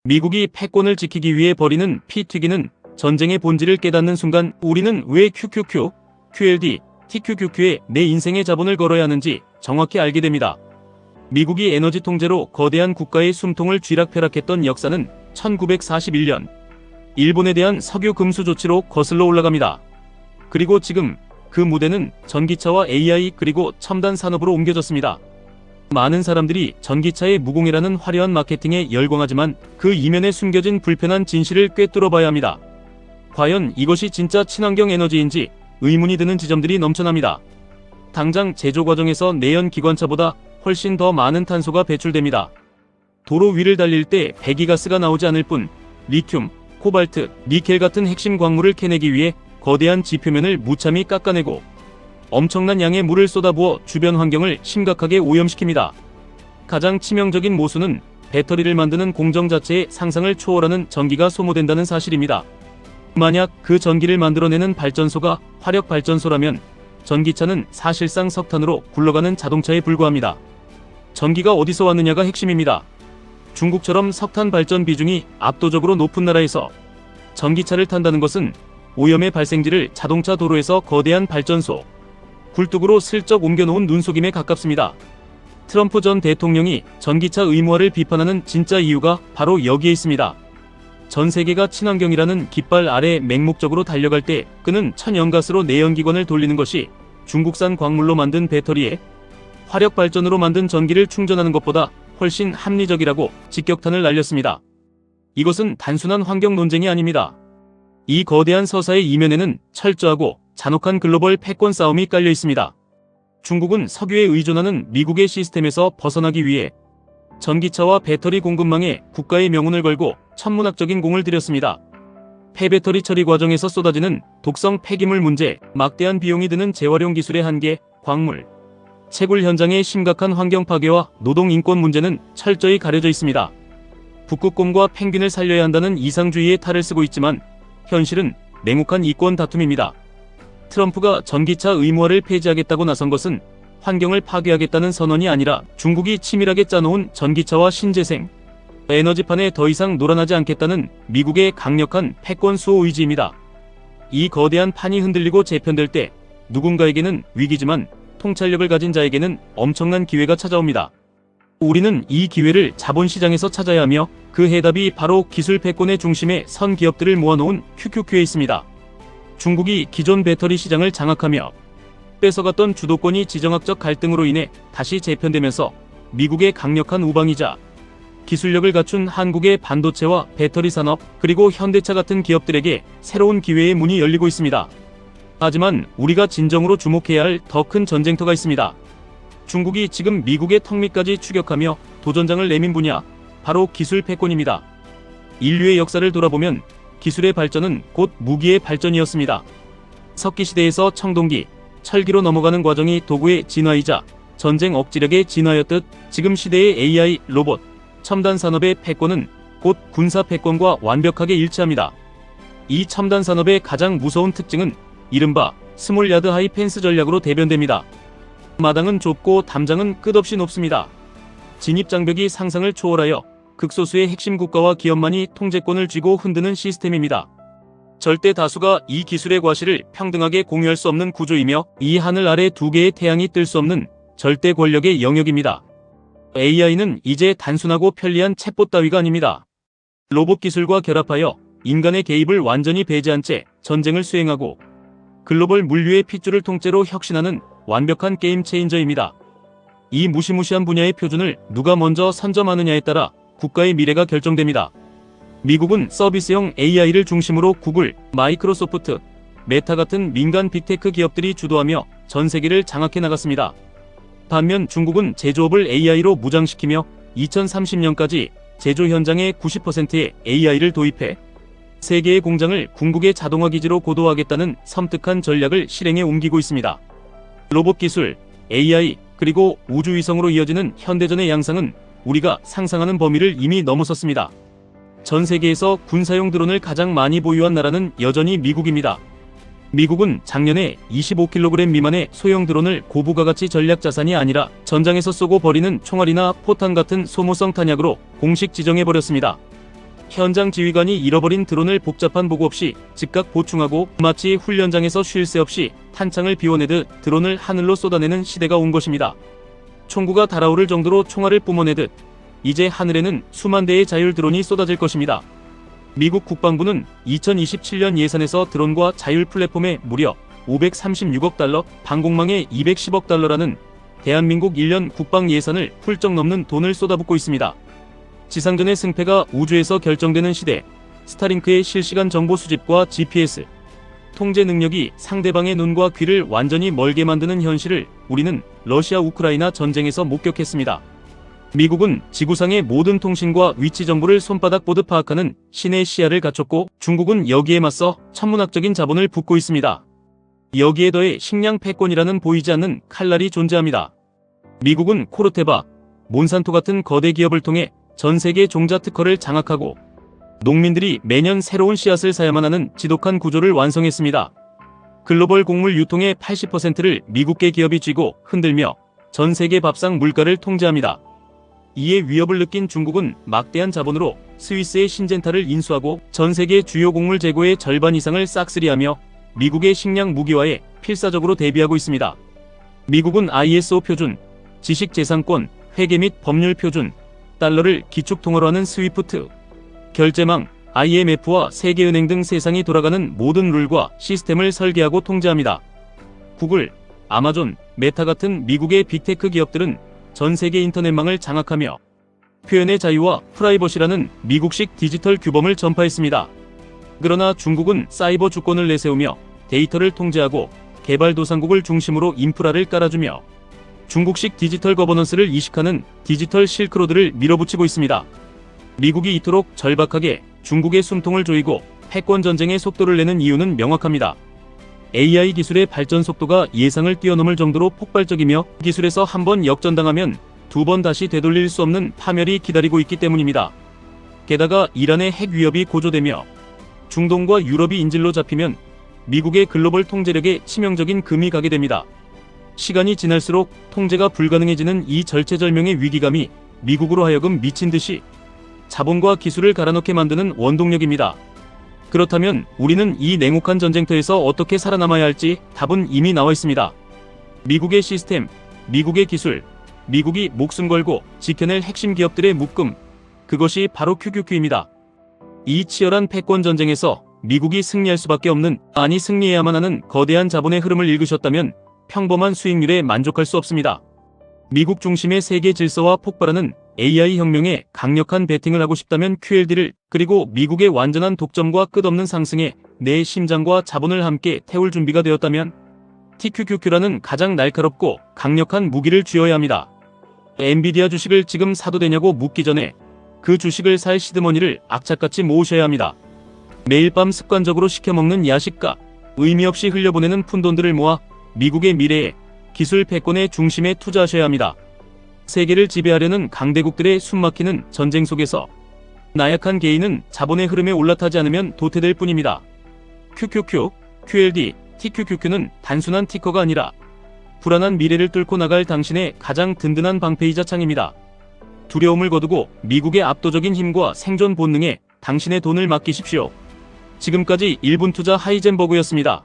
미국이 패권을 지키기 위해 벌이는 피 튀기는 전쟁의 본질을 깨닫는 순간 우리는 왜 QQQ, QLD, TQQQ에 내 인생의 자본을 걸어야 하는지 정확히 알게 됩니다. 미국이 에너지 통제로 거대한 국가의 숨통을 쥐락펴락했던 역사는 1941년 일본에 대한 석유 금수 조치로 거슬러 올라갑니다. 그리고 지금 그 무대는 전기차와 AI 그리고 첨단 산업으로 옮겨졌습니다. 많은 사람들이 전기차의 무공해라는 화려한 마케팅에 열광하지만 그 이면에 숨겨진 불편한 진실을 꿰뚫어 봐야 합니다. 과연 이것이 진짜 친환경 에너지인지 의문이 드는 지점들이 넘쳐납니다. 당장 제조 과정에서 내연 기관차보다 훨씬 더 많은 탄소가 배출됩니다. 도로 위를 달릴 때 배기가스가 나오지 않을 뿐 리튬, 코발트, 니켈 같은 핵심 광물을 캐내기 위해 거대한 지표면을 무참히 깎아내고 엄청난 양의 물을 쏟아부어 주변 환경을 심각하게 오염시킵니다. 가장 치명적인 모순은 배터리를 만드는 공정 자체의 상상을 초월하는 전기가 소모된다는 사실입니다. 만약 그 전기를 만들어내는 발전소가 화력발전소라면 전기차는 사실상 석탄으로 굴러가는 자동차에 불과합니다. 전기가 어디서 왔느냐가 핵심입니다. 중국처럼 석탄 발전 비중이 압도적으로 높은 나라에서 전기차를 탄다는 것은 오염의 발생지를 자동차 도로에서 거대한 발전소, 굴뚝으로 슬쩍 옮겨놓은 눈속임에 가깝습니다. 트럼프 전 대통령이 전기차 의무화를 비판하는 진짜 이유가 바로 여기에 있습니다. 전 세계가 친환경이라는 깃발 아래 맹목적으로 달려갈 때 그는 천연가스로 내연기관을 돌리는 것이 중국산 광물로 만든 배터리에 화력발전으로 만든 전기를 충전하는 것보다 훨씬 합리적이라고 직격탄을 날렸습니다. 이것은 단순한 환경 논쟁이 아닙니다. 이 거대한 서사의 이면에는 철저하고 잔혹한 글로벌 패권 싸움이 깔려 있습니다. 중국은 석유에 의존하는 미국의 시스템에서 벗어나기 위해 전기차와 배터리 공급망에 국가의 명운을 걸고 천문학적인 공을 들였습니다. 폐배터리 처리 과정에서 쏟아지는 독성 폐기물 문제, 막대한 비용이 드는 재활용 기술의 한계, 광물, 채굴 현장의 심각한 환경 파괴와 노동 인권 문제는 철저히 가려져 있습니다. 북극곰과 펭귄을 살려야 한다는 이상주의의 탈을 쓰고 있지만 현실은 냉혹한 이권 다툼입니다. 트럼프가 전기차 의무화를 폐지하겠다고 나선 것은 환경을 파괴하겠다는 선언이 아니라 중국이 치밀하게 짜놓은 전기차와 신재생, 에너지판에 더 이상 놀아나지 않겠다는 미국의 강력한 패권 수호 의지입니다. 이 거대한 판이 흔들리고 재편될 때 누군가에게는 위기지만 통찰력을 가진 자에게는 엄청난 기회가 찾아옵니다. 우리는 이 기회를 자본시장에서 찾아야 하며 그 해답이 바로 기술 패권의 중심에 선 기업들을 모아놓은 QQQ에 있습니다. 중국이 기존 배터리 시장을 장악하며 뺏어갔던 주도권이 지정학적 갈등으로 인해 다시 재편되면서 미국의 강력한 우방이자 기술력을 갖춘 한국의 반도체와 배터리 산업 그리고 현대차 같은 기업들에게 새로운 기회의 문이 열리고 있습니다. 하지만 우리가 진정으로 주목해야 할 더 큰 전쟁터가 있습니다. 중국이 지금 미국의 턱 밑까지 추격하며 도전장을 내민 분야, 바로 기술 패권입니다. 인류의 역사를 돌아보면 기술의 발전은 곧 무기의 발전이었습니다. 석기시대에서 청동기, 철기로 넘어가는 과정이 도구의 진화이자 전쟁 억지력의 진화였듯 지금 시대의 AI, 로봇, 첨단 산업의 패권은 곧 군사 패권과 완벽하게 일치합니다. 이 첨단 산업의 가장 무서운 특징은 이른바 스몰 야드 하이 펜스 전략으로 대변됩니다. 마당은 좁고 담장은 끝없이 높습니다. 진입장벽이 상상을 초월하여 극소수의 핵심 국가와 기업만이 통제권을 쥐고 흔드는 시스템입니다. 절대 다수가 이 기술의 과실을 평등하게 공유할 수 없는 구조이며 이 하늘 아래 두 개의 태양이 뜰 수 없는 절대 권력의 영역입니다. AI는 이제 단순하고 편리한 챗봇 따위가 아닙니다. 로봇 기술과 결합하여 인간의 개입을 완전히 배제한 채 전쟁을 수행하고 글로벌 물류의 핏줄을 통째로 혁신하는 완벽한 게임 체인저입니다. 이 무시무시한 분야의 표준을 누가 먼저 선점하느냐에 따라 국가의 미래가 결정됩니다. 미국은 서비스형 AI를 중심으로 구글, 마이크로소프트, 메타 같은 민간 빅테크 기업들이 주도하며 전 세계를 장악해 나갔습니다. 반면 중국은 제조업을 AI로 무장시키며 2030년까지 제조 현장의 90%의 AI를 도입해 세계의 공장을 궁극의 자동화 기지로 고도화하겠다는 섬뜩한 전략을 실행에 옮기고 있습니다. 로봇 기술, AI, 그리고 우주위성으로 이어지는 현대전의 양상은 우리가 상상하는 범위를 이미 넘어섰습니다. 전 세계에서 군사용 드론을 가장 많이 보유한 나라는 여전히 미국입니다. 미국은 작년에 25kg 미만의 소형 드론을 고부가가치 전략 자산이 아니라 전장에서 쏘고 버리는 총알이나 포탄 같은 소모성 탄약으로 공식 지정해버렸습니다. 현장 지휘관이 잃어버린 드론을 복잡한 보고 없이 즉각 보충하고 마치 훈련장에서 쉴 새 없이 탄창을 비워내듯 드론을 하늘로 쏟아내는 시대가 온 것입니다. 총구가 달아오를 정도로 총알을 뿜어내듯 이제 하늘에는 수만 대의 자율 드론이 쏟아질 것입니다. 미국 국방부는 2027년 예산에서 드론과 자율 플랫폼에 무려 536억 달러, 방공망에 210억 달러라는 대한민국 1년 국방 예산을 훌쩍 넘는 돈을 쏟아붓고 있습니다. 지상전의 승패가 우주에서 결정되는 시대, 스타링크의 실시간 정보 수집과 GPS, 통제 능력이 상대방의 눈과 귀를 완전히 멀게 만드는 현실을 우리는 러시아 우크라이나 전쟁에서 목격했습니다. 미국은 지구상의 모든 통신과 위치 정보를 손바닥 보듯 파악하는 신의 시야를 갖췄고 중국은 여기에 맞서 천문학적인 자본을 붓고 있습니다. 여기에 더해 식량 패권이라는 보이지 않는 칼날이 존재합니다. 미국은 코르테바, 몬산토 같은 거대 기업을 통해 전 세계 종자 특허를 장악하고 농민들이 매년 새로운 씨앗을 사야만 하는 지독한 구조를 완성했습니다. 글로벌 곡물 유통의 80%를 미국계 기업이 쥐고 흔들며 전 세계 밥상 물가를 통제합니다. 이에 위협을 느낀 중국은 막대한 자본으로 스위스의 신젠타를 인수하고 전 세계 주요 곡물 재고의 절반 이상을 싹쓸이하며 미국의 식량 무기화에 필사적으로 대비하고 있습니다. 미국은 ISO 표준, 지식재산권, 회계 및 법률 표준, 달러를 기축통화로 하는 스위프트, 결제망, IMF와 세계은행 등 세상이 돌아가는 모든 룰과 시스템을 설계하고 통제합니다. 구글, 아마존, 메타 같은 미국의 빅테크 기업들은 전 세계 인터넷망을 장악하며 표현의 자유와 프라이버시라는 미국식 디지털 규범을 전파했습니다. 그러나 중국은 사이버 주권을 내세우며 데이터를 통제하고 개발도상국을 중심으로 인프라를 깔아주며 중국식 디지털 거버넌스를 이식하는 디지털 실크로드를 밀어붙이고 있습니다. 미국이 이토록 절박하게 중국의 숨통을 조이고 패권 전쟁의 속도를 내는 이유는 명확합니다. AI 기술의 발전 속도가 예상을 뛰어넘을 정도로 폭발적이며 기술에서 한 번 역전당하면 두 번 다시 되돌릴 수 없는 파멸이 기다리고 있기 때문입니다. 게다가 이란의 핵 위협이 고조되며 중동과 유럽이 인질로 잡히면 미국의 글로벌 통제력에 치명적인 금이 가게 됩니다. 시간이 지날수록 통제가 불가능해지는 이 절체절명의 위기감이 미국으로 하여금 미친 듯이 자본과 기술을 갈아넣게 만드는 원동력입니다. 그렇다면 우리는 이 냉혹한 전쟁터에서 어떻게 살아남아야 할지 답은 이미 나와 있습니다. 미국의 시스템, 미국의 기술, 미국이 목숨 걸고 지켜낼 핵심 기업들의 묶음, 그것이 바로 QQQ입니다. 이 치열한 패권 전쟁에서 미국이 승리할 수밖에 없는, 아니 승리해야만 하는 거대한 자본의 흐름을 읽으셨다면 평범한 수익률에 만족할 수 없습니다. 미국 중심의 세계 질서와 폭발하는 AI 혁명에 강력한 베팅을 하고 싶다면 QLD를, 그리고 미국의 완전한 독점과 끝없는 상승에 내 심장과 자본을 함께 태울 준비가 되었다면 TQQQ라는 가장 날카롭고 강력한 무기를 쥐어야 합니다. 엔비디아 주식을 지금 사도 되냐고 묻기 전에 그 주식을 살 시드머니를 악착같이 모으셔야 합니다. 매일 밤 습관적으로 시켜먹는 야식과 의미 없이 흘려보내는 푼돈들을 모아 미국의 미래에, 기술 패권의 중심에 투자하셔야 합니다. 세계를 지배하려는 강대국들의 숨막히는 전쟁 속에서 나약한 개인은 자본의 흐름에 올라타지 않으면 도태될 뿐입니다. QQQ, QLD, TQQQ는 단순한 티커가 아니라 불안한 미래를 뚫고 나갈 당신의 가장 든든한 방패이자 창입니다. 두려움을 거두고 미국의 압도적인 힘과 생존 본능에 당신의 돈을 맡기십시오. 지금까지 1분 투자 하이젠버그였습니다.